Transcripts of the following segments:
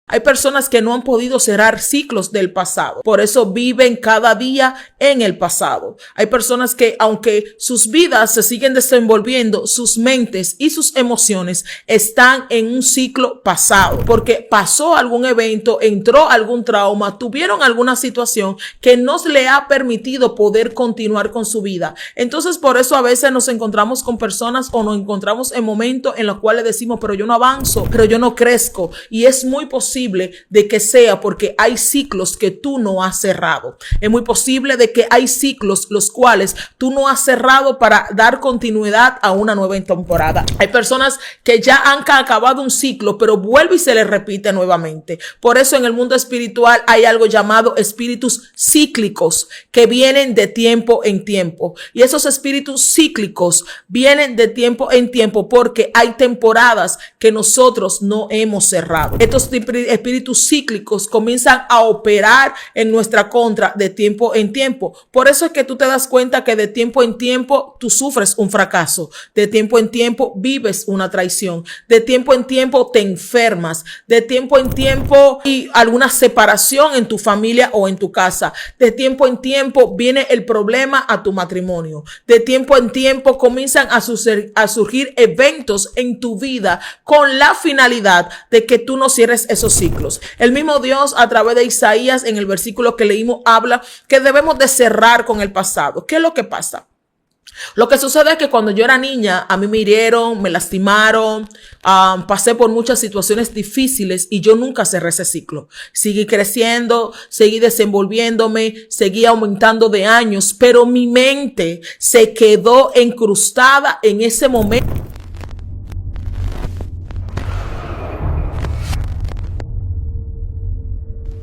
Hay personas que no han podido cerrar ciclos del pasado. Por eso viven cada día en el pasado. Hay personas que, aunque sus vidas se siguen desenvolviendo, sus mentes y sus emociones están en un ciclo pasado. Porque pasó algún evento, entró algún trauma, tuvieron alguna situación que no le ha permitido poder continuar con su vida. Entonces, por eso a veces nos encontramos con personas o nos encontramos en momentos en los cuales decimos, pero yo no avanzo, pero yo no crezco. Y es muy posible de que sea porque hay ciclos que tú no has cerrado. Es muy posible de que hay ciclos los cuales tú no has cerrado para dar continuidad a una nueva temporada. Hay personas que ya han acabado un ciclo, pero vuelve y se les repite nuevamente. Por eso en el mundo espiritual hay algo llamado espíritus cíclicos que vienen de tiempo en tiempo. Y esos espíritus cíclicos vienen de tiempo en tiempo porque hay temporadas que nosotros no hemos cerrado. Estos espíritus cíclicos comienzan a operar en nuestra contra de tiempo en tiempo. Por eso es que tú te das cuenta que de tiempo en tiempo tú sufres un fracaso. De tiempo en tiempo vives una traición. De tiempo en tiempo te enfermas. De tiempo en tiempo hay alguna separación en tu familia o en tu casa. De tiempo en tiempo viene el problema a tu matrimonio. De tiempo en tiempo comienzan a surgir eventos en tu vida con la finalidad de que tú no cierres esos ciclos. El mismo Dios a través de Isaías en el versículo que leímos habla que debemos de cerrar con el pasado. ¿Qué es lo que pasa? Lo que sucede es que cuando yo era niña, a mí me hirieron, me lastimaron, pasé por muchas situaciones difíciles y yo nunca cerré ese ciclo. Seguí creciendo, seguí desenvolviéndome, seguí aumentando de años, pero mi mente se quedó encrustada en ese momento.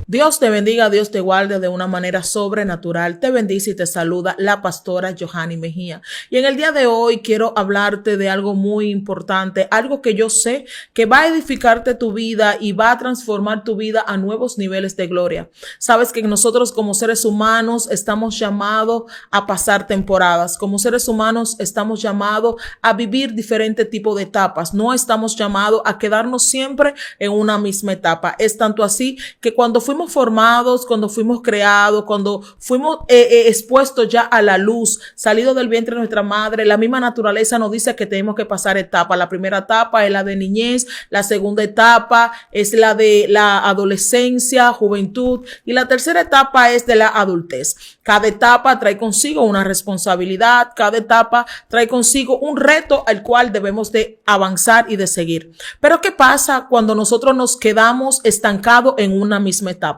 Dios te bendiga, Dios te guarde de una manera sobrenatural. Te bendice y te saluda la pastora Johanny Mejía. Y en el día de hoy quiero hablarte de algo muy importante, algo que yo sé que va a edificarte tu vida y va a transformar tu vida a nuevos niveles de gloria. Sabes que nosotros como seres humanos estamos llamados a pasar temporadas. Como seres humanos estamos llamados a vivir diferentes tipos de etapas. No estamos llamados a quedarnos siempre en una misma etapa. Es tanto así que cuando fuimos formados, cuando fuimos creados, cuando fuimos expuestos ya a la luz, salido del vientre de nuestra madre, la misma naturaleza nos dice que tenemos que pasar etapas. La primera etapa es la de niñez, la segunda etapa es la de la adolescencia, juventud y la tercera etapa es de la adultez. Cada etapa trae consigo una responsabilidad, cada etapa trae consigo un reto al cual debemos de avanzar y de seguir. Pero ¿qué pasa cuando nosotros nos quedamos estancados en una misma etapa?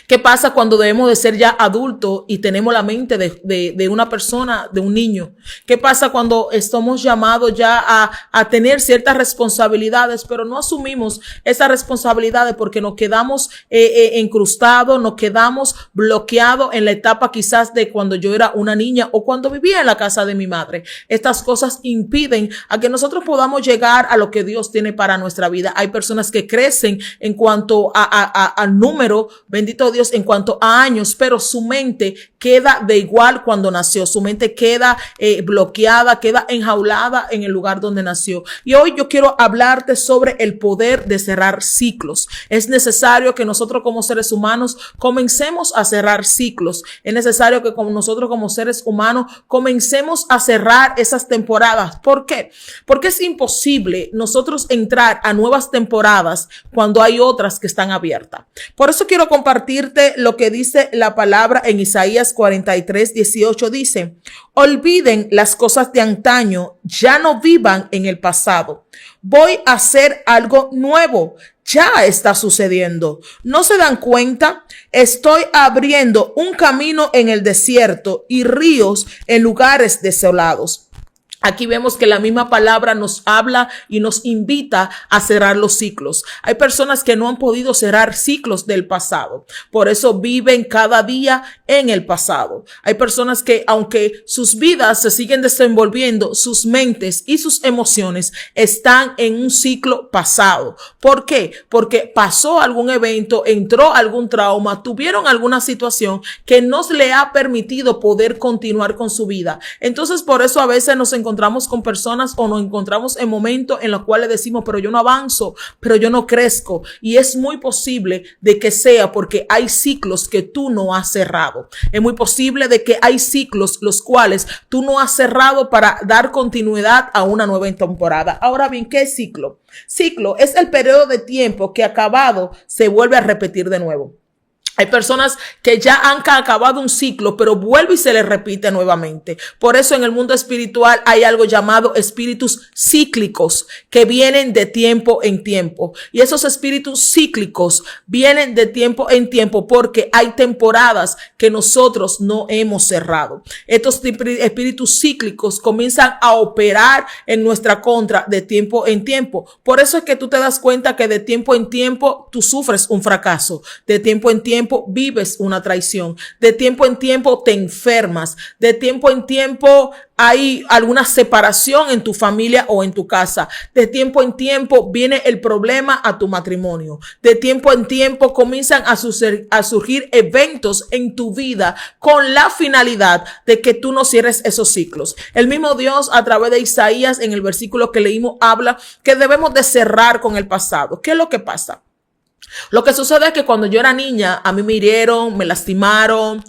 ¿Qué pasa cuando debemos de ser ya adultos y tenemos la mente de una persona, de un niño? ¿Qué pasa cuando estamos llamados ya a tener ciertas responsabilidades, pero no asumimos esas responsabilidades porque nos quedamos encrustados, nos quedamos bloqueados en la etapa quizás de cuando yo era una niña o cuando vivía en la casa de mi madre? Estas cosas impiden a que nosotros podamos llegar a lo que Dios tiene para nuestra vida. Hay personas que crecen en cuanto al número, bendito Dios, en cuanto a años, pero su mente queda de igual cuando nació. Su mente queda bloqueada, queda enjaulada en el lugar donde nació. Y hoy yo quiero hablarte sobre el poder de cerrar ciclos. Es necesario que nosotros como seres humanos comencemos a cerrar ciclos. Es necesario que nosotros como seres humanos comencemos a cerrar esas temporadas. ¿Por qué? Porque es imposible nosotros entrar a nuevas temporadas cuando hay otras que están abiertas. Por eso quiero compartirte lo que dice la palabra en Isaías 43:18. Dice: olviden las cosas de antaño, ya no vivan en el pasado. Voy a hacer algo nuevo. Ya está sucediendo. ¿No se dan cuenta? Estoy abriendo un camino en el desierto y ríos en lugares desolados. Aquí vemos que la misma palabra nos habla y nos invita a cerrar los ciclos. Hay personas que no han podido cerrar ciclos del pasado. Por eso viven cada día en el pasado. Hay personas que, aunque sus vidas se siguen desenvolviendo, sus mentes y sus emociones están en un ciclo pasado. ¿Por qué? Porque pasó algún evento, entró algún trauma, tuvieron alguna situación que no le ha permitido poder continuar con su vida. Entonces, por eso a veces nos encontramos encontramos con personas o nos encontramos en momentos en los cuales decimos, pero yo no avanzo, pero yo no crezco. Y es muy posible de que sea porque hay ciclos que tú no has cerrado. Es muy posible de que hay ciclos los cuales tú no has cerrado para dar continuidad a una nueva temporada. Ahora bien, ¿qué es ciclo? Ciclo es el periodo de tiempo que acabado se vuelve a repetir de nuevo. Hay personas que ya han acabado un ciclo, pero vuelve y se les repite nuevamente. Por eso en el mundo espiritual hay algo llamado espíritus cíclicos que vienen de tiempo en tiempo. Y esos espíritus cíclicos vienen de tiempo en tiempo porque hay temporadas que nosotros no hemos cerrado. Estos espíritus cíclicos comienzan a operar en nuestra contra de tiempo en tiempo. Por eso es que tú te das cuenta que de tiempo en tiempo tú sufres un fracaso. De tiempo en tiempo vives una traición, de tiempo en tiempo te enfermas, de tiempo en tiempo hay alguna separación en tu familia o en tu casa, de tiempo en tiempo viene el problema a tu matrimonio, de tiempo en tiempo comienzan a surgir eventos en tu vida con la finalidad de que tú no cierres esos ciclos. El mismo Dios a través de Isaías en el versículo que leímos habla que debemos de cerrar con el pasado. ¿Qué es lo que pasa? Lo que sucede es que cuando yo era niña, a mí me hirieron, me lastimaron,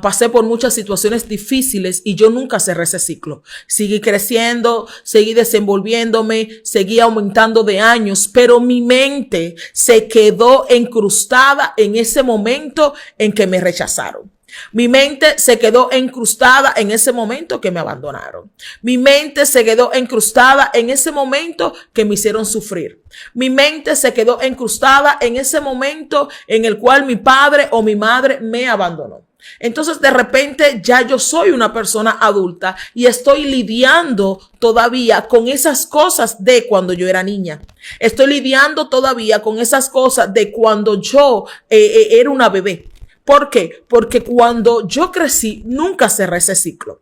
pasé por muchas situaciones difíciles y yo nunca cerré ese ciclo. Seguí creciendo, seguí desenvolviéndome, seguí aumentando de años, pero mi mente se quedó encrustada en ese momento en que me rechazaron. Mi mente se quedó encrustada en ese momento que me abandonaron. Mi mente se quedó encrustada en ese momento que me hicieron sufrir. Mi mente se quedó encrustada en ese momento en el cual mi padre o mi madre me abandonó. Entonces de repente ya yo soy una persona adulta y estoy lidiando todavía con esas cosas de cuando yo era niña. Estoy lidiando todavía con esas cosas de cuando yo era una bebé. ¿Por qué? Porque cuando yo crecí, nunca cerré ese ciclo.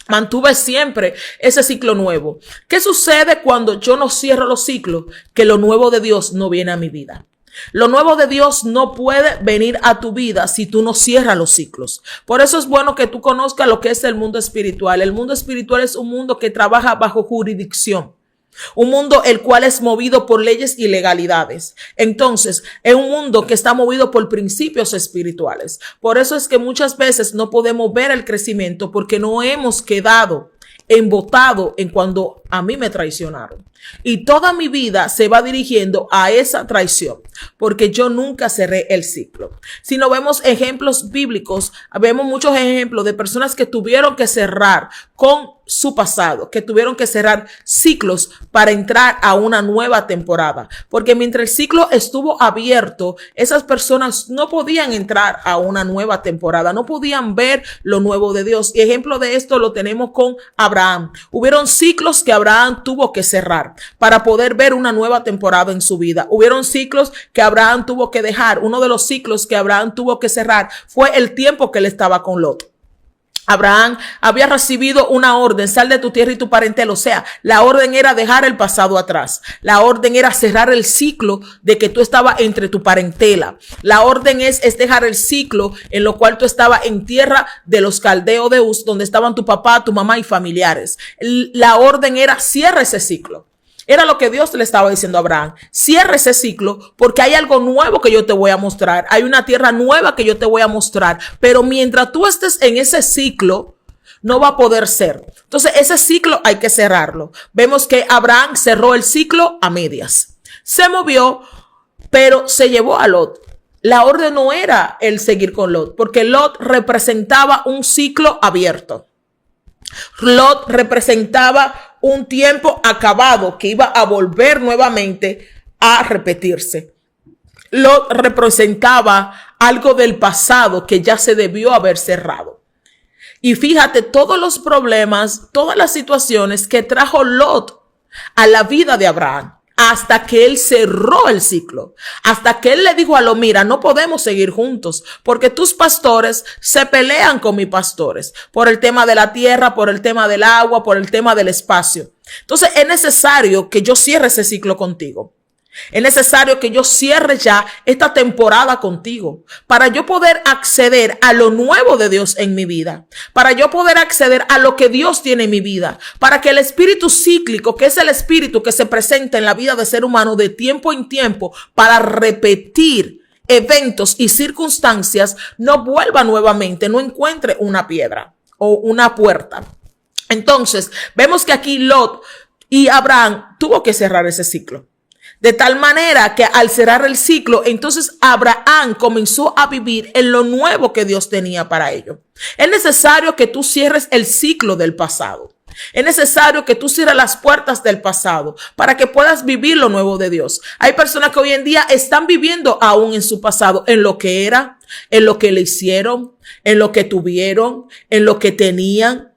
Mantuve siempre ese ciclo nuevo. ¿Qué sucede cuando yo no cierro los ciclos? Que lo nuevo de Dios no viene a mi vida. Lo nuevo de Dios no puede venir a tu vida si tú no cierras los ciclos. Por eso es bueno que tú conozcas lo que es el mundo espiritual. El mundo espiritual es un mundo que trabaja bajo jurisdicción. Un mundo el cual es movido por leyes y legalidades. Entonces, es un mundo que está movido por principios espirituales. Por eso es que muchas veces no podemos ver el crecimiento porque no hemos quedado embotado en cuando a mí me traicionaron. Y toda mi vida se va dirigiendo a esa traición porque yo nunca cerré el ciclo. Si no vemos ejemplos bíblicos, vemos muchos ejemplos de personas que tuvieron que cerrar con su pasado, que tuvieron que cerrar ciclos para entrar a una nueva temporada. Porque mientras el ciclo estuvo abierto, esas personas no podían entrar a una nueva temporada, no podían ver lo nuevo de Dios. Y ejemplo de esto lo tenemos con Abraham. Hubieron ciclos que Abraham tuvo que cerrar para poder ver una nueva temporada en su vida. Hubieron ciclos que Abraham tuvo que dejar. Uno de los ciclos que Abraham tuvo que cerrar fue el tiempo que él estaba con Lot. Abraham había recibido una orden, sal de tu tierra y tu parentela. O sea, la orden era dejar el pasado atrás. La orden era cerrar el ciclo de que tú estabas entre tu parentela. La orden es dejar el ciclo en lo cual tú estabas en tierra de los caldeos de Uz, donde estaban tu papá, tu mamá y familiares. La orden era cierra ese ciclo. Era lo que Dios le estaba diciendo a Abraham. Cierra ese ciclo porque hay algo nuevo que yo te voy a mostrar. Hay una tierra nueva que yo te voy a mostrar. Pero mientras tú estés en ese ciclo, no va a poder ser. Entonces, ese ciclo hay que cerrarlo. Vemos que Abraham cerró el ciclo a medias. Se movió, pero se llevó a Lot. La orden no era el seguir con Lot, porque Lot representaba un ciclo abierto. Lot representaba un tiempo acabado que iba a volver nuevamente a repetirse. Lot representaba algo del pasado que ya se debió haber cerrado. Y fíjate todos los problemas, todas las situaciones que trajo Lot a la vida de Abraham. Hasta que él cerró el ciclo, hasta que él le dijo a Lot, mira, no podemos seguir juntos porque tus pastores se pelean con mis pastores por el tema de la tierra, por el tema del agua, por el tema del espacio. Entonces es necesario que yo cierre ese ciclo contigo. Es necesario que yo cierre ya esta temporada contigo para yo poder acceder a lo nuevo de Dios en mi vida, para yo poder acceder a lo que Dios tiene en mi vida, para que el espíritu cíclico, que es el espíritu que se presenta en la vida del ser humano de tiempo en tiempo para repetir eventos y circunstancias, no vuelva nuevamente, no encuentre una piedra o una puerta. Entonces, vemos que aquí Lot y Abraham tuvo que cerrar ese ciclo. De tal manera que al cerrar el ciclo, entonces Abraham comenzó a vivir en lo nuevo que Dios tenía para ellos. Es necesario que tú cierres el ciclo del pasado. Es necesario que tú cierres las puertas del pasado para que puedas vivir lo nuevo de Dios. Hay personas que hoy en día están viviendo aún en su pasado, en lo que era, en lo que le hicieron, en lo que tuvieron, en lo que tenían.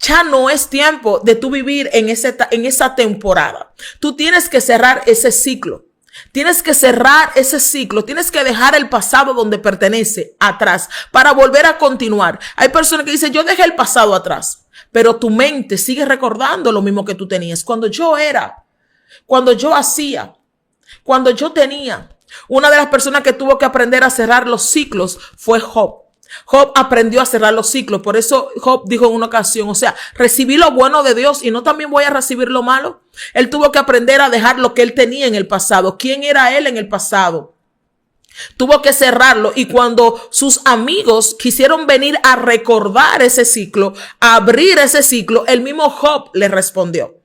Ya no es tiempo de tú vivir en esa temporada. Tú tienes que cerrar ese ciclo. Tienes que cerrar ese ciclo. Tienes que dejar el pasado donde pertenece atrás para volver a continuar. Hay personas que dicen, yo dejé el pasado atrás, pero tu mente sigue recordando lo mismo que tú tenías. Cuando yo era, cuando yo hacía, cuando yo tenía. Una de las personas que tuvo que aprender a cerrar los ciclos fue Job. Job aprendió a cerrar los ciclos. Por eso Job dijo en una ocasión, o sea, recibí lo bueno de Dios y no también voy a recibir lo malo. Él tuvo que aprender a dejar lo que él tenía en el pasado. ¿Quién era él en el pasado? Tuvo que cerrarlo, y cuando sus amigos quisieron venir a recordar ese ciclo, a abrir ese ciclo, el mismo Job les respondió.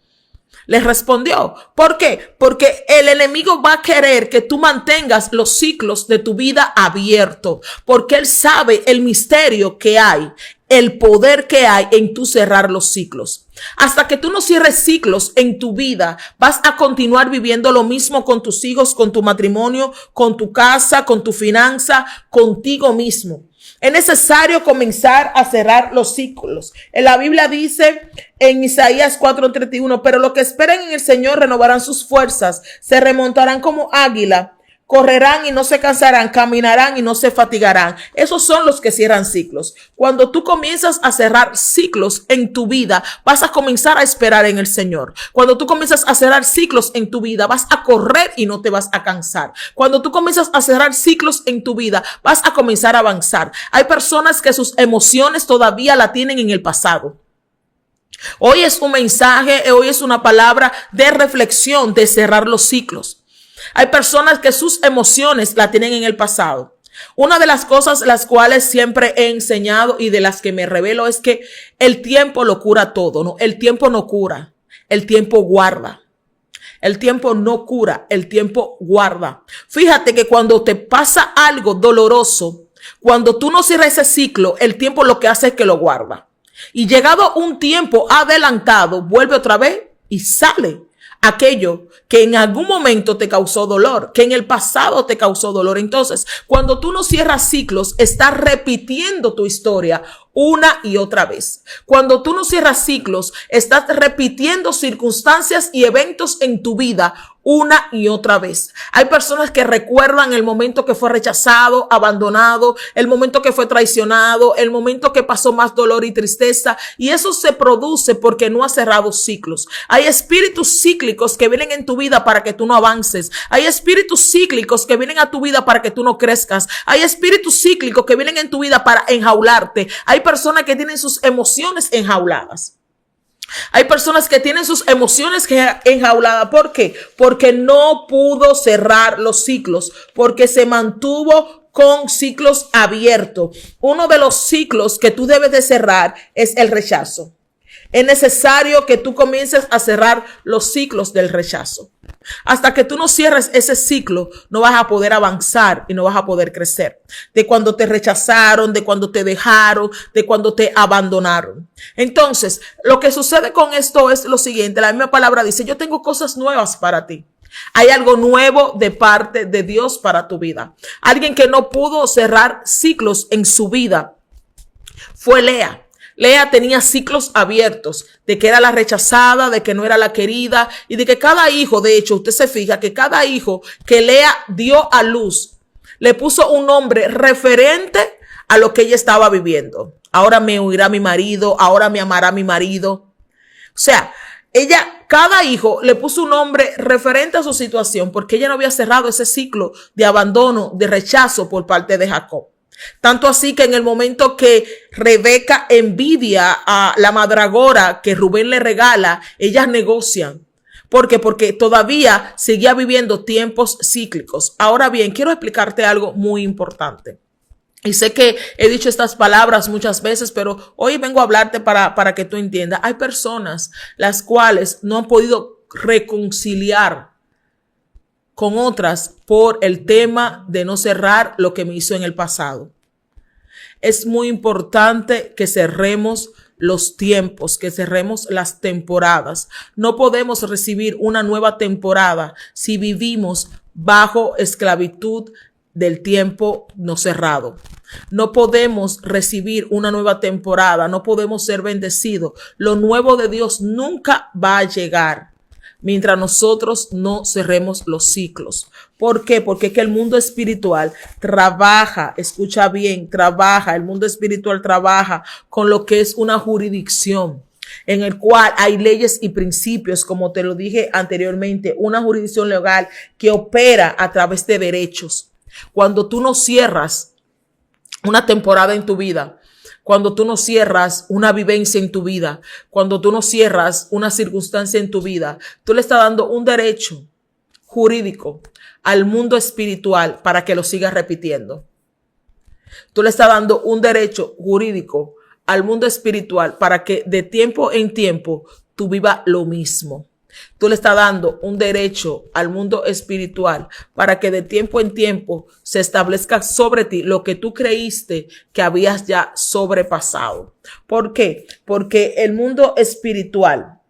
¿Por qué? Porque el enemigo va a querer que tú mantengas los ciclos de tu vida abiertos, porque él sabe el misterio que hay, el poder que hay en tú cerrar los ciclos. Hasta que tú no cierres ciclos en tu vida, vas a continuar viviendo lo mismo con tus hijos, con tu matrimonio, con tu casa, con tu finanza, contigo mismo. Es necesario comenzar a cerrar los ciclos. En la Biblia dice en Isaías 4:31, pero los que esperen en el Señor renovarán sus fuerzas, se remontarán como águila, correrán y no se cansarán, caminarán y no se fatigarán. Esos son los que cierran ciclos. Cuando tú comienzas a cerrar ciclos en tu vida, vas a comenzar a esperar en el Señor. Cuando tú comienzas a cerrar ciclos en tu vida, vas a correr y no te vas a cansar. Cuando tú comienzas a cerrar ciclos en tu vida, vas a comenzar a avanzar. Hay personas que sus emociones todavía la tienen en el pasado. Hoy es un mensaje, hoy es una palabra de reflexión, de cerrar los ciclos. Hay personas que sus emociones la tienen en el pasado. Una de las cosas las cuales siempre he enseñado y de las que me revelo es que el tiempo lo cura todo, ¿no? El tiempo no cura, el tiempo guarda. El tiempo no cura, el tiempo guarda. Fíjate que cuando te pasa algo doloroso, cuando tú no cierras ese ciclo, el tiempo lo que hace es que lo guarda. Y llegado un tiempo adelantado, vuelve otra vez y sale aquello que en algún momento te causó dolor, que en el pasado te causó dolor. Entonces, cuando tú no cierras ciclos, estás repitiendo tu historia una y otra vez. Cuando tú no cierras ciclos, estás repitiendo circunstancias y eventos en tu vida una y otra vez. Hay personas que recuerdan el momento que fue rechazado, abandonado, el momento que fue traicionado, el momento que pasó más dolor y tristeza, y eso se produce porque no has cerrado ciclos. Hay espíritus cíclicos que vienen en tu vida para que tú no avances. Hay espíritus cíclicos que vienen a tu vida para que tú no crezcas. Hay espíritus cíclicos que vienen en tu vida para enjaularte. Hay personas que tienen sus emociones enjauladas. Hay personas que tienen sus emociones enjauladas. ¿Por qué? Porque no pudo cerrar los ciclos, porque se mantuvo con ciclos abiertos. Uno de los ciclos que tú debes de cerrar es el rechazo. Es necesario que tú comiences a cerrar los ciclos del rechazo. Hasta que tú no cierres ese ciclo, no vas a poder avanzar y no vas a poder crecer. De cuando te rechazaron, de cuando te dejaron, de cuando te abandonaron. Entonces, lo que sucede con esto es lo siguiente. La misma palabra dice, yo tengo cosas nuevas para ti. Hay algo nuevo de parte de Dios para tu vida. Alguien que no pudo cerrar ciclos en su vida fue Lea. Lea tenía ciclos abiertos de que era la rechazada, de que no era la querida y de que cada hijo, de hecho, usted se fija que cada hijo que Lea dio a luz le puso un nombre referente a lo que ella estaba viviendo. Ahora me oirá mi marido, ahora me amará mi marido. O sea, ella, cada hijo le puso un nombre referente a su situación porque ella no había cerrado ese ciclo de abandono, de rechazo por parte de Jacob. Tanto así que en el momento que Rebeca envidia a la mandragora que Rubén le regala, ellas negocian. ¿Por qué? Porque todavía seguía viviendo tiempos cíclicos. Ahora bien, quiero explicarte algo muy importante. Y sé que he dicho estas palabras muchas veces, pero hoy vengo a hablarte para que tú entiendas. Hay personas las cuales no han podido reconciliar con otras por el tema de no cerrar lo que me hizo en el pasado. Es muy importante que cerremos los tiempos, que cerremos las temporadas. No podemos recibir una nueva temporada si vivimos bajo esclavitud del tiempo no cerrado. No podemos recibir una nueva temporada, no podemos ser bendecidos. Lo nuevo de Dios nunca va a llegar mientras nosotros no cerremos los ciclos. ¿Por qué? Porque es que el mundo espiritual trabaja, escucha bien, trabaja, el mundo espiritual trabaja con lo que es una jurisdicción en el cual hay leyes y principios, como te lo dije anteriormente, una jurisdicción legal que opera a través de derechos. Cuando tú no cierras una temporada en tu vida, cuando tú no cierras una vivencia en tu vida, cuando tú no cierras una circunstancia en tu vida, tú le estás dando un derecho jurídico al mundo espiritual para que lo sigas repitiendo. Tú le estás dando un derecho jurídico al mundo espiritual para que de tiempo en tiempo tú vivas lo mismo. Tú le estás dando un derecho al mundo espiritual para que de tiempo en tiempo se establezca sobre ti lo que tú creíste que habías ya sobrepasado. ¿Por qué? Porque el mundo espiritual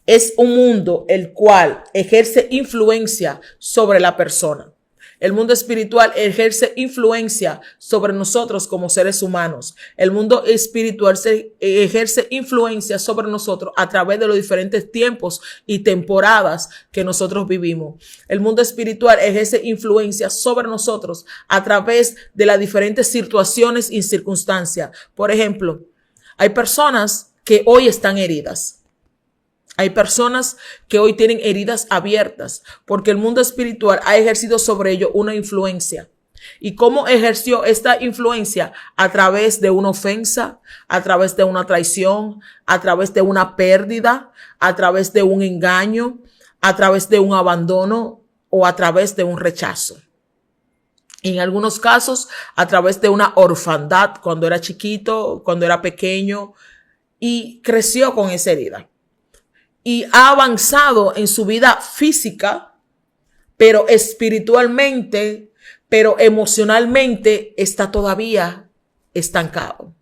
es un mundo el cual ejerce influencia sobre la persona. El mundo espiritual ejerce influencia sobre nosotros como seres humanos. El mundo espiritual ejerce influencia sobre nosotros a través de los diferentes tiempos y temporadas que nosotros vivimos. El mundo espiritual ejerce influencia sobre nosotros a través de las diferentes situaciones y circunstancias. Por ejemplo, hay personas que hoy están heridas. Hay personas que hoy tienen heridas abiertas porque el mundo espiritual ha ejercido sobre ellos una influencia. ¿Y cómo ejerció esta influencia? A través de una ofensa, a través de una traición, a través de una pérdida, a través de un engaño, a través de un abandono o a través de un rechazo. En algunos casos, a través de una orfandad cuando era chiquito, cuando era pequeño y creció con esa herida. Y ha avanzado en su vida física, pero espiritualmente, pero emocionalmente está todavía estancado.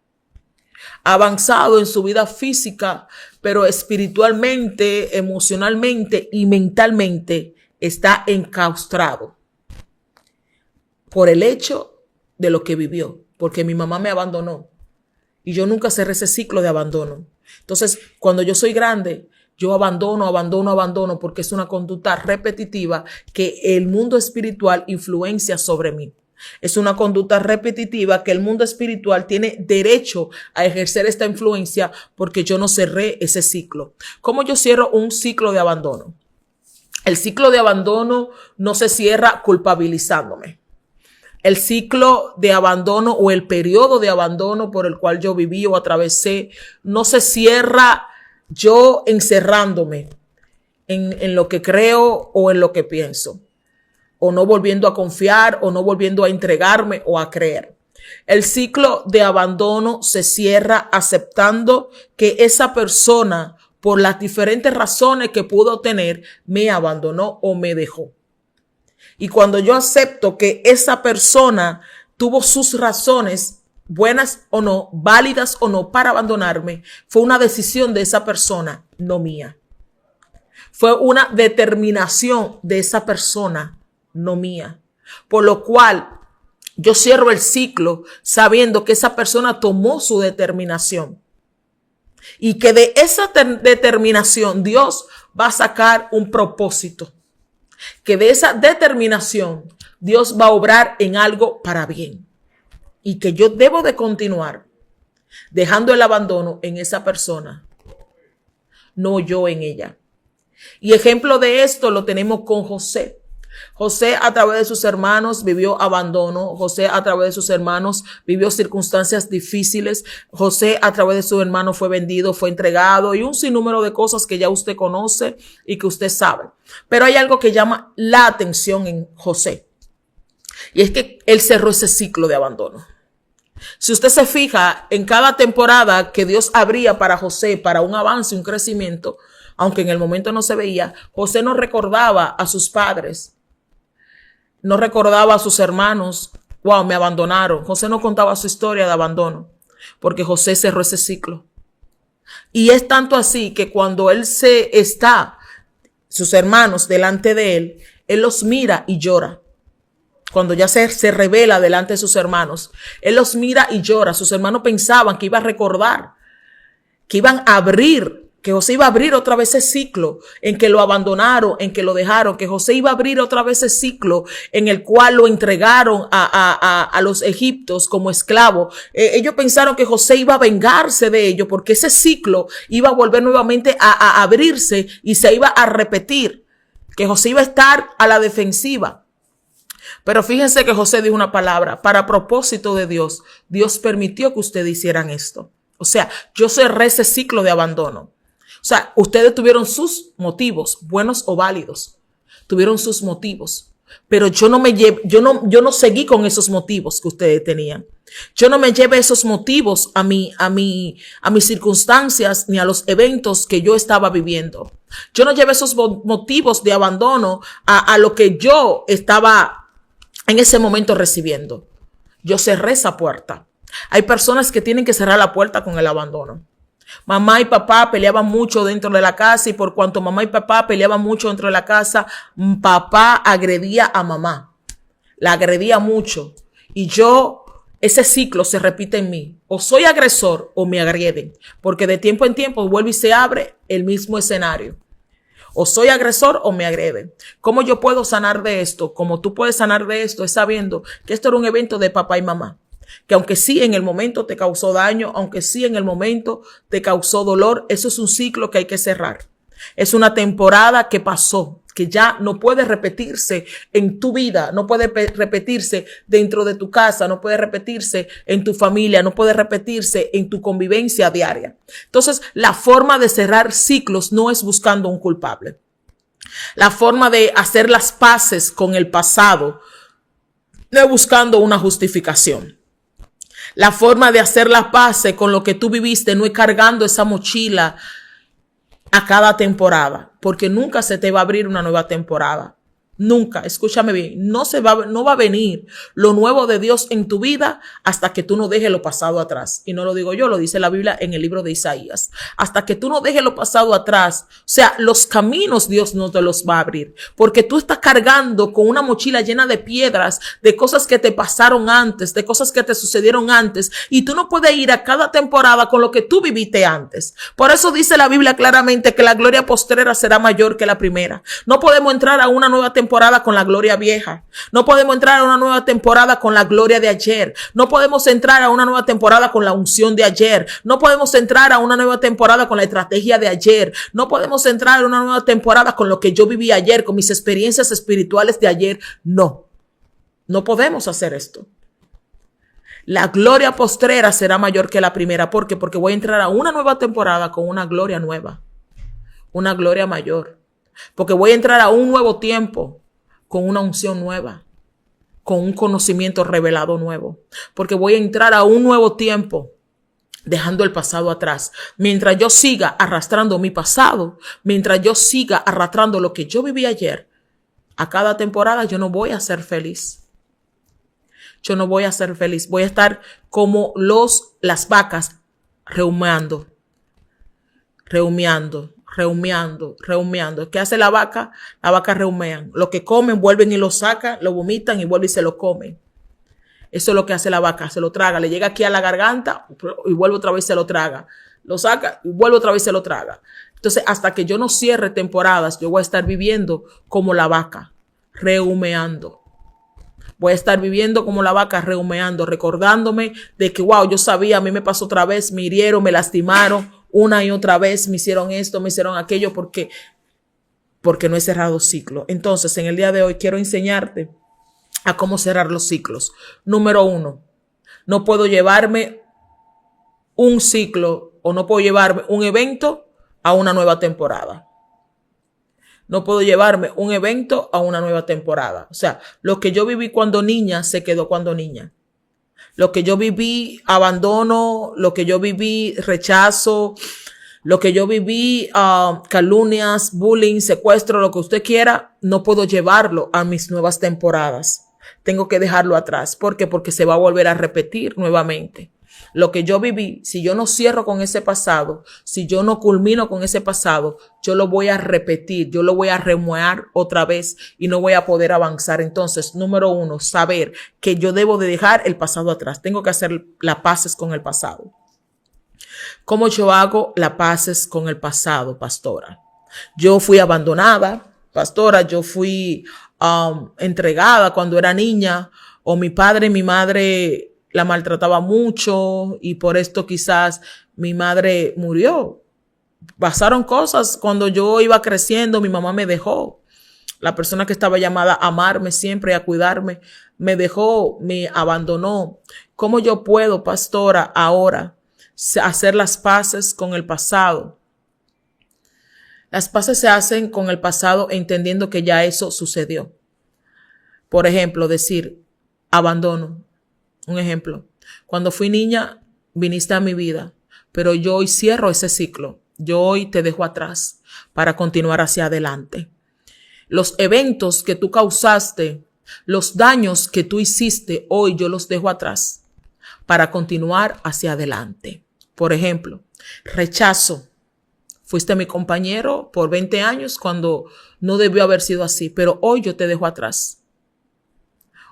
Ha avanzado en su vida física, pero espiritualmente, emocionalmente y mentalmente está enclaustrado por el hecho de lo que vivió, porque mi mamá me abandonó y yo nunca cerré ese ciclo de abandono. Entonces, cuando yo soy grande, yo abandono porque es una conducta repetitiva que el mundo espiritual influencia sobre mí. Es una conducta repetitiva que el mundo espiritual tiene derecho a ejercer esta influencia porque yo no cerré ese ciclo. ¿Cómo yo cierro un ciclo de abandono? El ciclo de abandono no se cierra culpabilizándome. El ciclo de abandono o el periodo de abandono por el cual yo viví o atravesé no se cierra yo encerrándome en lo que creo o en lo que pienso, o no volviendo a confiar, o no volviendo a entregarme o a creer. El ciclo de abandono se cierra aceptando que esa persona, por las diferentes razones que pudo tener, me abandonó o me dejó. Y cuando yo acepto que esa persona tuvo sus razones, buenas o no, válidas o no, para abandonarme, fue una decisión de esa persona, no mía. Fue una determinación de esa persona, no mía. Por lo cual, yo cierro el ciclo sabiendo que esa persona tomó su determinación. Y que de esa determinación Dios va a sacar un propósito. Que de esa determinación Dios va a obrar en algo para bien. Y que yo debo de continuar dejando el abandono en esa persona. no yo en ella. Y ejemplo de esto lo tenemos con José. José a través de sus hermanos vivió abandono. José a través de sus hermanos vivió circunstancias difíciles. José a través de sus hermanos fue vendido, fue entregado y un sinnúmero de cosas que ya usted conoce y que usted sabe. Pero hay algo que llama la atención en José y es que él cerró ese ciclo de abandono. Si usted se fija en cada temporada que Dios abría para José, para un avance, un crecimiento, aunque en el momento no se veía, José no recordaba a sus padres, no recordaba a sus hermanos. Wow, me abandonaron. José no contaba su historia de abandono, porque José cerró ese ciclo. Y es tanto así que cuando sus hermanos delante de él, él los mira y llora. Cuando ya se revela delante de sus hermanos, él los mira y llora. Sus hermanos pensaban que iba a recordar, que iban a abrir, que José iba a abrir otra vez ese ciclo en que lo abandonaron, en que lo dejaron, que José iba a abrir otra vez ese ciclo en el cual lo entregaron a los egipcios como esclavo. Ellos pensaron que José iba a vengarse de ellos porque ese ciclo iba a volver nuevamente a abrirse y se iba a repetir, que José iba a estar a la defensiva. Pero fíjense que José dijo una palabra: para propósito de Dios, Dios permitió que ustedes hicieran esto. O sea, yo cerré ese ciclo de abandono. O sea, ustedes tuvieron sus motivos, buenos o válidos. Tuvieron sus motivos. Pero yo no seguí con esos motivos que ustedes tenían. Yo no me llevé esos motivos a mis circunstancias ni a los eventos que yo estaba viviendo. Yo no llevé esos motivos de abandono a lo que yo estaba en ese momento recibiendo. Yo cerré esa puerta. Hay personas que tienen que cerrar la puerta con el abandono. Mamá y papá peleaban mucho dentro de la casa y por cuanto mamá y papá peleaban mucho dentro de la casa, papá agredía a mamá. La agredía mucho. Y ese ciclo se repite en mí. O soy agresor o me agreden. Porque de tiempo en tiempo vuelve y se abre el mismo escenario. O soy agresor o me agreden. ¿Cómo yo puedo sanar de esto? Como tú puedes sanar de esto es sabiendo que esto era un evento de papá y mamá. Que aunque sí en el momento te causó daño, aunque sí en el momento te causó dolor, eso es un ciclo que hay que cerrar. Es una temporada que pasó, que ya no puede repetirse en tu vida, no puede repetirse dentro de tu casa, no puede repetirse en tu familia, no puede repetirse en tu convivencia diaria. Entonces, la forma de cerrar ciclos no es buscando un culpable. La forma de hacer las paces con el pasado no es buscando una justificación. La forma de hacer la paz con lo que tú viviste no es cargando esa mochila a cada temporada, porque nunca se te va a abrir una nueva temporada. Nunca, escúchame bien, no va a venir lo nuevo de Dios en tu vida hasta que tú no dejes lo pasado atrás. Y no lo digo yo, lo dice la Biblia en el libro de Isaías. Hasta que tú no dejes lo pasado atrás, o sea, los caminos Dios no te los va a abrir, porque tú estás cargando con una mochila llena de piedras, de cosas que te pasaron antes, de cosas que te sucedieron antes, y tú no puedes ir a cada temporada con lo que tú viviste antes. Por eso dice la Biblia claramente que la gloria postrera será mayor que la primera. No podemos entrar a una nueva temporada con la gloria vieja. No podemos entrar a una nueva temporada con la gloria de ayer. No podemos entrar a una nueva temporada con la unción de ayer. No podemos entrar a una nueva temporada con la estrategia de ayer. No podemos entrar a una nueva temporada con lo que yo viví ayer, con mis experiencias espirituales de ayer. No podemos hacer esto. La gloria postrera será mayor que la primera. ¿Por qué? Porque voy a entrar a una nueva temporada con una gloria nueva, una gloria mayor. Porque voy a entrar a un nuevo tiempo con una unción nueva, con un conocimiento revelado nuevo. Porque voy a entrar a un nuevo tiempo dejando el pasado atrás. Mientras yo siga arrastrando mi pasado, mientras yo siga arrastrando lo que yo viví ayer, a cada temporada yo no voy a ser feliz. Yo no voy a ser feliz. Voy a estar como las vacas rehumeando. ¿Qué hace la vaca? La vaca rehumean. Lo que comen, vuelven y lo sacan, lo vomitan y vuelven y se lo comen. Eso es lo que hace la vaca, se lo traga, le llega aquí a la garganta y vuelve otra vez y se lo traga. Lo saca y vuelve otra vez y se lo traga. Entonces, hasta que yo no cierre temporadas, yo voy a estar viviendo como la vaca, rehumeando. Voy a estar viviendo como la vaca, rehumeando, recordándome de que, wow, yo sabía, a mí me pasó otra vez, me hirieron, me lastimaron. una y otra vez me hicieron esto, me hicieron aquello porque no he cerrado ciclo. Entonces, en el día de hoy quiero enseñarte a cómo cerrar los ciclos. Número 1, no puedo llevarme un ciclo o no puedo llevarme un evento a una nueva temporada. No puedo llevarme un evento a una nueva temporada. O sea, lo que yo viví cuando niña se quedó cuando niña. Lo que yo viví abandono, lo que yo viví rechazo, lo que yo viví calumnias, bullying, secuestro, lo que usted quiera, no puedo llevarlo a mis nuevas temporadas. Tengo que dejarlo atrás. ¿Por qué? Porque se va a volver a repetir nuevamente. Lo que yo viví, si yo no cierro con ese pasado, si yo no culmino con ese pasado, yo lo voy a repetir, yo lo voy a remoar otra vez y no voy a poder avanzar. Entonces, número 1, saber que yo debo de dejar el pasado atrás. Tengo que hacer las paces con el pasado. ¿Cómo yo hago las paces con el pasado, pastora? Yo fui abandonada, pastora, yo fui entregada cuando era niña, o mi padre y mi madre la maltrataba mucho y por esto quizás mi madre murió. Pasaron cosas cuando yo iba creciendo, mi mamá me dejó. La persona que estaba llamada a amarme siempre y a cuidarme, me dejó, me abandonó. ¿Cómo yo puedo, pastora, ahora hacer las paces con el pasado? Las paces se hacen con el pasado entendiendo que ya eso sucedió. Por ejemplo, decir abandono. Un ejemplo, cuando fui niña viniste a mi vida, pero yo hoy cierro ese ciclo. Yo hoy te dejo atrás para continuar hacia adelante. Los eventos que tú causaste, los daños que tú hiciste, hoy yo los dejo atrás para continuar hacia adelante. Por ejemplo, rechazo. Fuiste mi compañero por 20 años cuando no debió haber sido así, pero hoy yo te dejo atrás.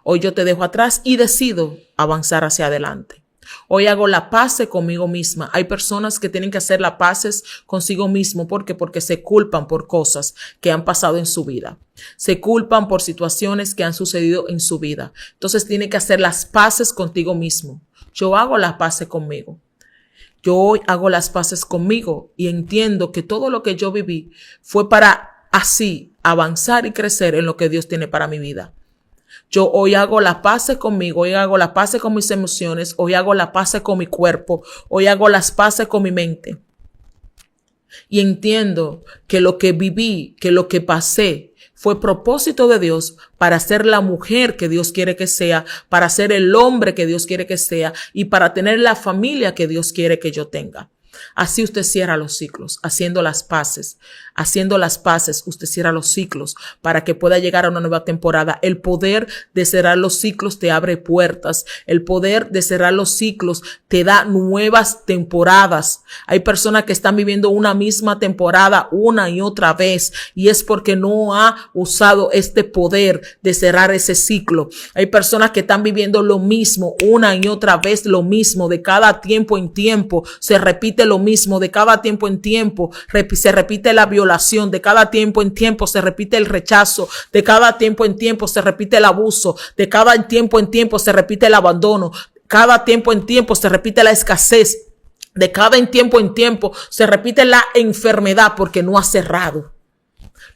Hoy yo te dejo atrás y decido avanzar hacia adelante. Hoy hago la paz conmigo misma. Hay personas que tienen que hacer la paz consigo mismo. ¿Por qué? Porque se culpan por cosas que han pasado en su vida. Se culpan por situaciones que han sucedido en su vida. Entonces tienen que hacer las paces contigo mismo. Yo hago las paces conmigo. Yo hoy hago las paces conmigo y entiendo que todo lo que yo viví fue para así avanzar y crecer en lo que Dios tiene para mi vida. Yo hoy hago las paces conmigo, hoy hago las paces con mis emociones, hoy hago las paces con mi cuerpo, hoy hago las paces con mi mente. Y entiendo que lo que viví, que lo que pasé, fue propósito de Dios para ser la mujer que Dios quiere que sea, para ser el hombre que Dios quiere que sea y para tener la familia que Dios quiere que yo tenga. Así usted cierra los ciclos, haciendo las paces, usted cierra los ciclos para que pueda llegar a una nueva temporada. El poder de cerrar los ciclos te abre puertas, el poder de cerrar los ciclos te da nuevas temporadas. Hay personas que están viviendo una misma temporada una y otra vez y es porque no ha usado este poder de cerrar ese ciclo. Hay personas que están viviendo lo mismo una y otra vez, lo mismo de cada tiempo en tiempo, se repite lo mismo de cada tiempo en tiempo, se repite la violación, de cada tiempo en tiempo se repite el rechazo, de cada tiempo en tiempo se repite el abuso, de cada tiempo en tiempo se repite el abandono, cada tiempo en tiempo se repite la escasez, de cada tiempo en tiempo se repite la enfermedad porque no has cerrado.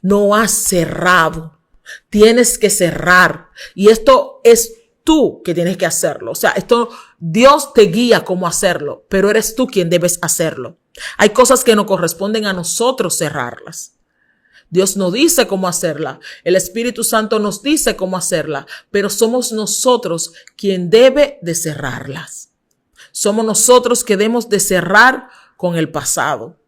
No has cerrado. Tienes que cerrar. Y esto es tú que tienes que hacerlo. O sea, esto Dios te guía cómo hacerlo, pero eres tú quien debes hacerlo. Hay cosas que no corresponden a nosotros cerrarlas. Dios nos dice cómo hacerla. El Espíritu Santo nos dice cómo hacerla, pero somos nosotros quien debe de cerrarlas. Somos nosotros que debemos de cerrar con el pasado.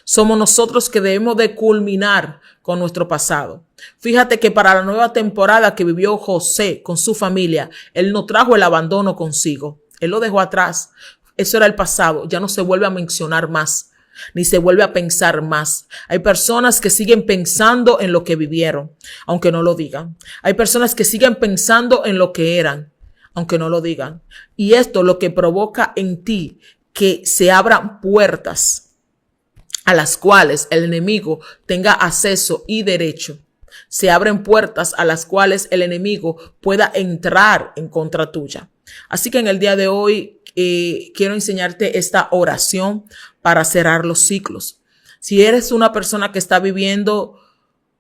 Somos nosotros que debemos de culminar con nuestro pasado. Fíjate que para la nueva temporada que vivió José con su familia, él no trajo el abandono consigo. Él lo dejó atrás. Eso era el pasado. Ya no se vuelve a mencionar más, ni se vuelve a pensar más. Hay personas que siguen pensando en lo que vivieron, aunque no lo digan. Hay personas que siguen pensando en lo que eran, aunque no lo digan. Y esto lo que provoca en ti que se abran puertas a las cuales el enemigo tenga acceso y derecho. Se abren puertas a las cuales el enemigo pueda entrar en contra tuya. Así que en el día de hoy quiero enseñarte esta oración para cerrar los ciclos. Si eres una persona que está viviendo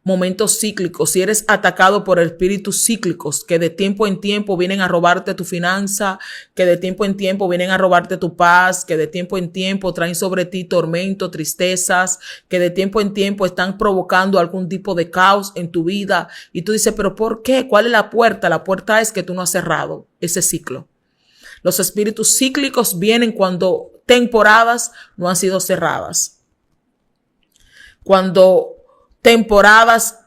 momentos cíclicos, si eres atacado por espíritus cíclicos que de tiempo en tiempo vienen a robarte tu finanza, que de tiempo en tiempo vienen a robarte tu paz, que de tiempo en tiempo traen sobre ti tormento, tristezas, que de tiempo en tiempo están provocando algún tipo de caos en tu vida, y tú dices, ¿pero por qué? ¿Cuál es la puerta? La puerta es que tú no has cerrado ese ciclo. Los espíritus cíclicos vienen cuando temporadas no han sido cerradas. Cuando temporadas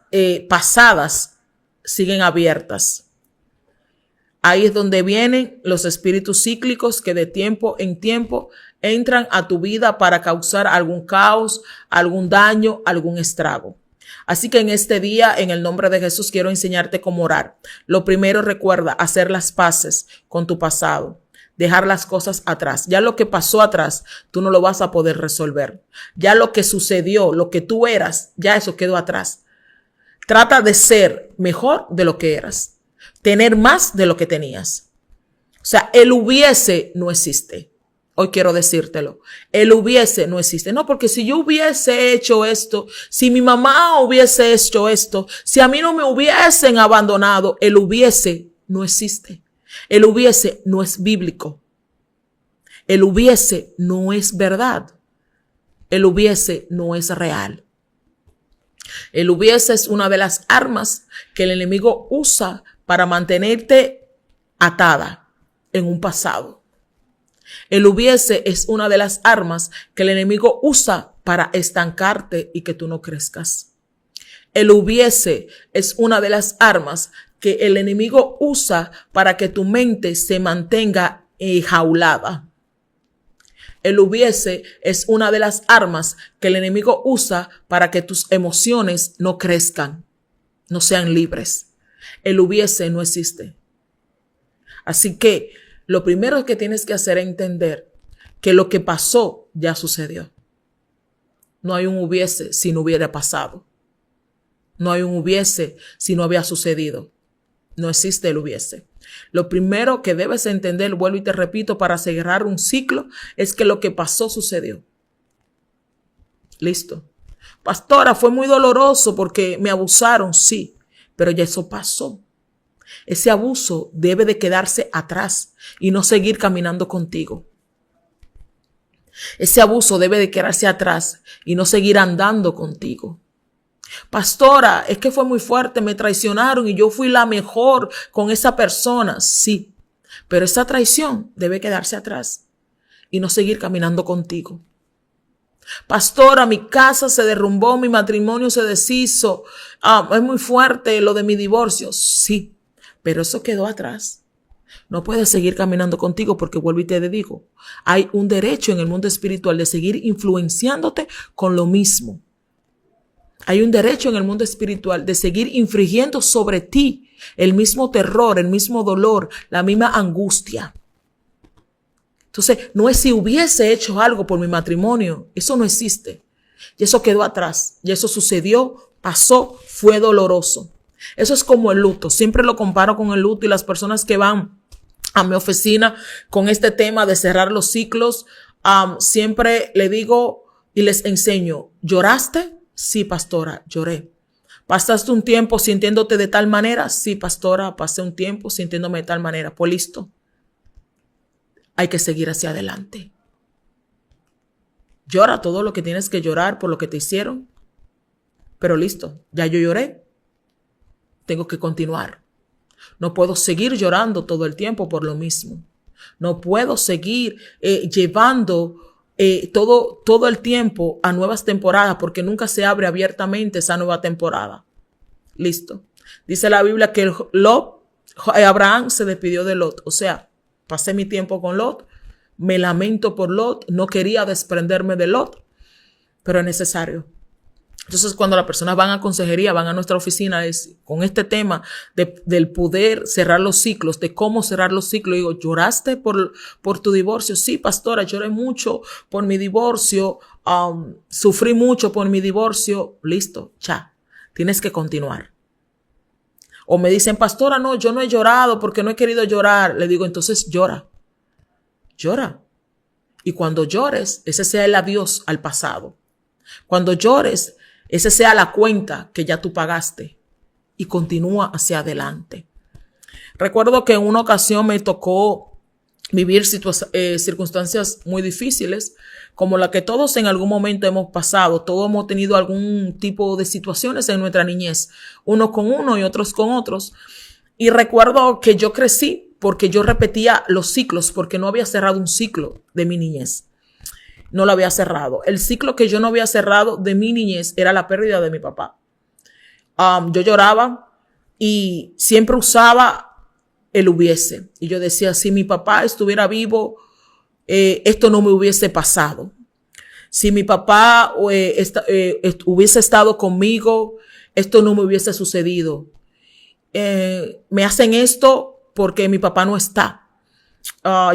pasadas siguen abiertas. Ahí es donde vienen los espíritus cíclicos que de tiempo en tiempo entran a tu vida para causar algún caos, algún daño, algún estrago. Así que en este día, en el nombre de Jesús, quiero enseñarte cómo orar. Lo primero, recuerda hacer las paces con tu pasado. Dejar las cosas atrás. Ya lo que pasó atrás, tú no lo vas a poder resolver. Ya lo que sucedió, lo que tú eras, ya eso quedó atrás. Trata de ser mejor de lo que eras. Tener más de lo que tenías. O sea, el hubiese no existe. Hoy quiero decírtelo. El hubiese no existe. No, porque si yo hubiese hecho esto, si mi mamá hubiese hecho esto, si a mí no me hubiesen abandonado, el hubiese no existe. El hubiese no es bíblico. El hubiese no es verdad. El hubiese no es real. El hubiese es una de las armas que el enemigo usa para mantenerte atada en un pasado. El hubiese es una de las armas que el enemigo usa para estancarte y que tú no crezcas. El hubiese es una de las armas que el enemigo usa para que tu mente se mantenga enjaulada. El hubiese es una de las armas que el enemigo usa para que tus emociones no crezcan, no sean libres. El hubiese no existe. Así que lo primero que tienes que hacer es entender que lo que pasó ya sucedió. No hay un hubiese si no hubiera pasado. No hay un hubiese si no había sucedido. No existe el hubiese. Lo primero que debes entender, vuelvo y te repito, para cerrar un ciclo, es que lo que pasó sucedió. Listo. Pastora, fue muy doloroso porque me abusaron, sí, pero ya eso pasó. Ese abuso debe de quedarse atrás y no seguir caminando contigo. Ese abuso debe de quedarse atrás y no seguir andando contigo. Pastora, es que fue muy fuerte, me traicionaron y yo fui la mejor con esa persona. Sí, pero esa traición debe quedarse atrás y no seguir caminando contigo. Pastora, mi casa se derrumbó, mi matrimonio se deshizo. Es muy fuerte lo de mi divorcio. Sí, pero eso quedó atrás. No puedes seguir caminando contigo porque vuelvo y te digo, hay un derecho en el mundo espiritual de seguir influenciándote con lo mismo. Hay un derecho en el mundo espiritual de seguir infringiendo sobre ti el mismo terror, el mismo dolor, la misma angustia. Entonces, no es si hubiese hecho algo por mi matrimonio. Eso no existe. Y eso quedó atrás. Y eso sucedió, pasó, fue doloroso. Eso es como el luto. Siempre lo comparo con el luto y las personas que van a mi oficina con este tema de cerrar los ciclos, siempre le digo y les enseño, ¿lloraste? Sí, pastora, lloré. ¿Pasaste un tiempo sintiéndote de tal manera? Sí, pastora, pasé un tiempo sintiéndome de tal manera. Pues listo. Hay que seguir hacia adelante. Llora todo lo que tienes que llorar por lo que te hicieron. Pero listo, ya yo lloré. Tengo que continuar. No puedo seguir llorando todo el tiempo por lo mismo. No puedo seguir llevando todo el tiempo a nuevas temporadas porque nunca se abre abiertamente esa nueva temporada. Listo. Dice la Biblia que Abraham se despidió de Lot. O sea, pasé mi tiempo con Lot. Me lamento por Lot. No quería desprenderme de Lot, pero es necesario. Entonces, cuando las personas van a consejería, van a nuestra oficina con este tema del poder cerrar los ciclos, de cómo cerrar los ciclos. Digo, ¿lloraste por tu divorcio? Sí, pastora, lloré mucho por mi divorcio, sufrí mucho por mi divorcio. Listo, ya, tienes que continuar. O me dicen, pastora, no, yo no he llorado porque no he querido llorar. Le digo, entonces llora. llora. Y cuando llores, ese sea el adiós al pasado. Cuando llores, ese sea la cuenta que ya tú pagaste y continúa hacia adelante. Recuerdo que en una ocasión me tocó vivir circunstancias muy difíciles, como la que todos en algún momento hemos pasado. Todos hemos tenido algún tipo de situaciones en nuestra niñez, unos con uno y otros con otros. Y recuerdo que yo crecí porque yo repetía los ciclos, porque no había cerrado un ciclo de mi niñez. No lo había cerrado. El ciclo que yo no había cerrado de mi niñez era la pérdida de mi papá. Yo lloraba y siempre usaba el hubiese. Y yo decía, si mi papá estuviera vivo, esto no me hubiese pasado. Si mi papá hubiese estado conmigo, esto no me hubiese sucedido. Me hacen esto porque mi papá no está.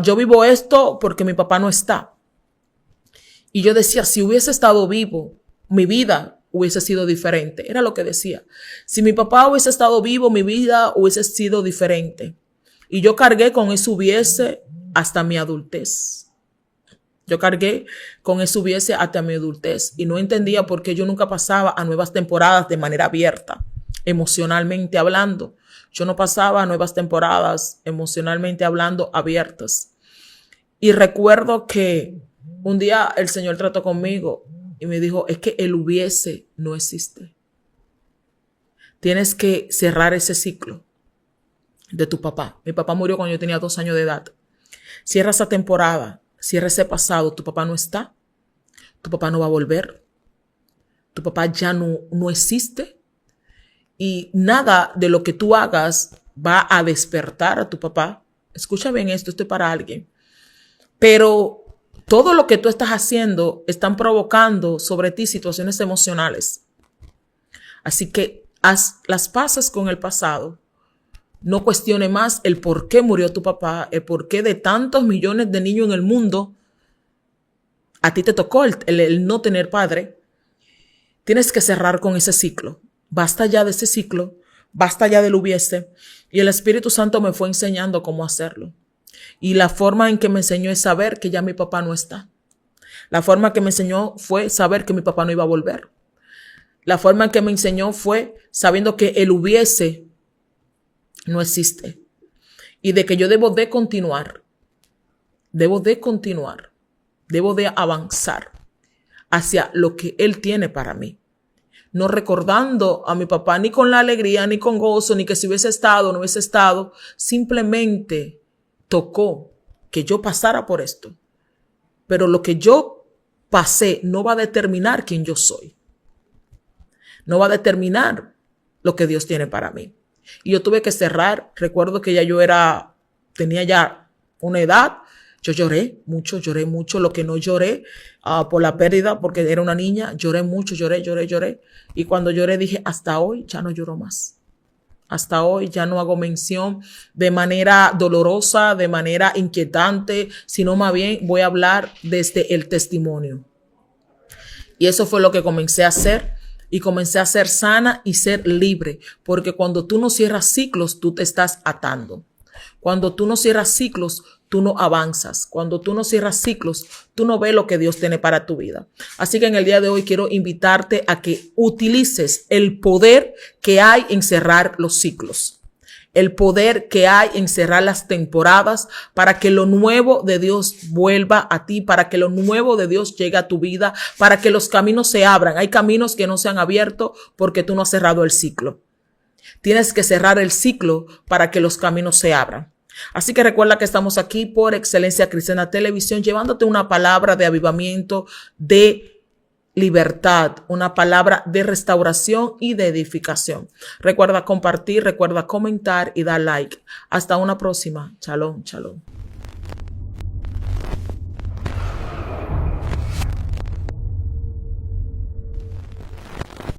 Yo vivo esto porque mi papá no está. Y yo decía, si hubiese estado vivo, mi vida hubiese sido diferente. Era lo que decía. Si mi papá hubiese estado vivo, mi vida hubiese sido diferente. Y yo cargué con eso hubiese hasta mi adultez. Yo cargué con eso hubiese hasta mi adultez. Y no entendía por qué yo nunca pasaba a nuevas temporadas de manera abierta, emocionalmente hablando. Yo no pasaba a nuevas temporadas, emocionalmente hablando, abiertas. Y recuerdo que un día el Señor trató conmigo y me dijo, es que el hubiese no existe. Tienes que cerrar ese ciclo de tu papá. Mi papá murió cuando yo tenía 2 años de edad. Cierra esa temporada, cierra ese pasado. Tu papá no está. Tu papá no va a volver. Tu papá ya no existe. Y nada de lo que tú hagas va a despertar a tu papá. Escucha bien esto es para alguien. Pero todo lo que tú estás haciendo están provocando sobre ti situaciones emocionales. Así que haz las paces con el pasado. No cuestione más el por qué murió tu papá, el por qué de tantos millones de niños en el mundo a ti te tocó el no tener padre. Tienes que cerrar con ese ciclo. Basta ya de ese ciclo, basta ya del hubiese. Y el Espíritu Santo me fue enseñando cómo hacerlo. Y la forma en que me enseñó es saber que ya mi papá no está. La forma que me enseñó fue saber que mi papá no iba a volver. La forma en que me enseñó fue sabiendo que el hubiese no existe. Y de que yo debo de continuar. Debo de avanzar hacia lo que Él tiene para mí. No recordando a mi papá ni con la alegría, ni con gozo, ni que si hubiese estado o no hubiese estado. Simplemente tocó que yo pasara por esto. Pero lo que yo pasé no va a determinar quién yo soy. No va a determinar lo que Dios tiene para mí. Y yo tuve que cerrar. Recuerdo que ya tenía ya una edad. Yo lloré mucho. Lo que no lloré por la pérdida, porque era una niña, lloré mucho, lloré. Y cuando lloré dije, hasta hoy ya no lloro más. Hasta hoy ya no hago mención de manera dolorosa, de manera inquietante, sino más bien voy a hablar desde el testimonio. Y eso fue lo que comencé a hacer. Y comencé a ser sana y ser libre. Porque cuando tú no cierras ciclos, tú te estás atando. Cuando tú no cierras ciclos, tú no avanzas. Cuando tú no cierras ciclos, tú no ves lo que Dios tiene para tu vida. Así que en el día de hoy quiero invitarte a que utilices el poder que hay en cerrar los ciclos. El poder que hay en cerrar las temporadas para que lo nuevo de Dios vuelva a ti, para que lo nuevo de Dios llegue a tu vida, para que los caminos se abran. Hay caminos que no se han abierto porque tú no has cerrado el ciclo. Tienes que cerrar el ciclo para que los caminos se abran. Así que recuerda que estamos aquí por Excelencia Cristiana Televisión, llevándote una palabra de avivamiento, de libertad, una palabra de restauración y de edificación. Recuerda compartir, recuerda comentar y dar like. Hasta una próxima. Shalom, shalom.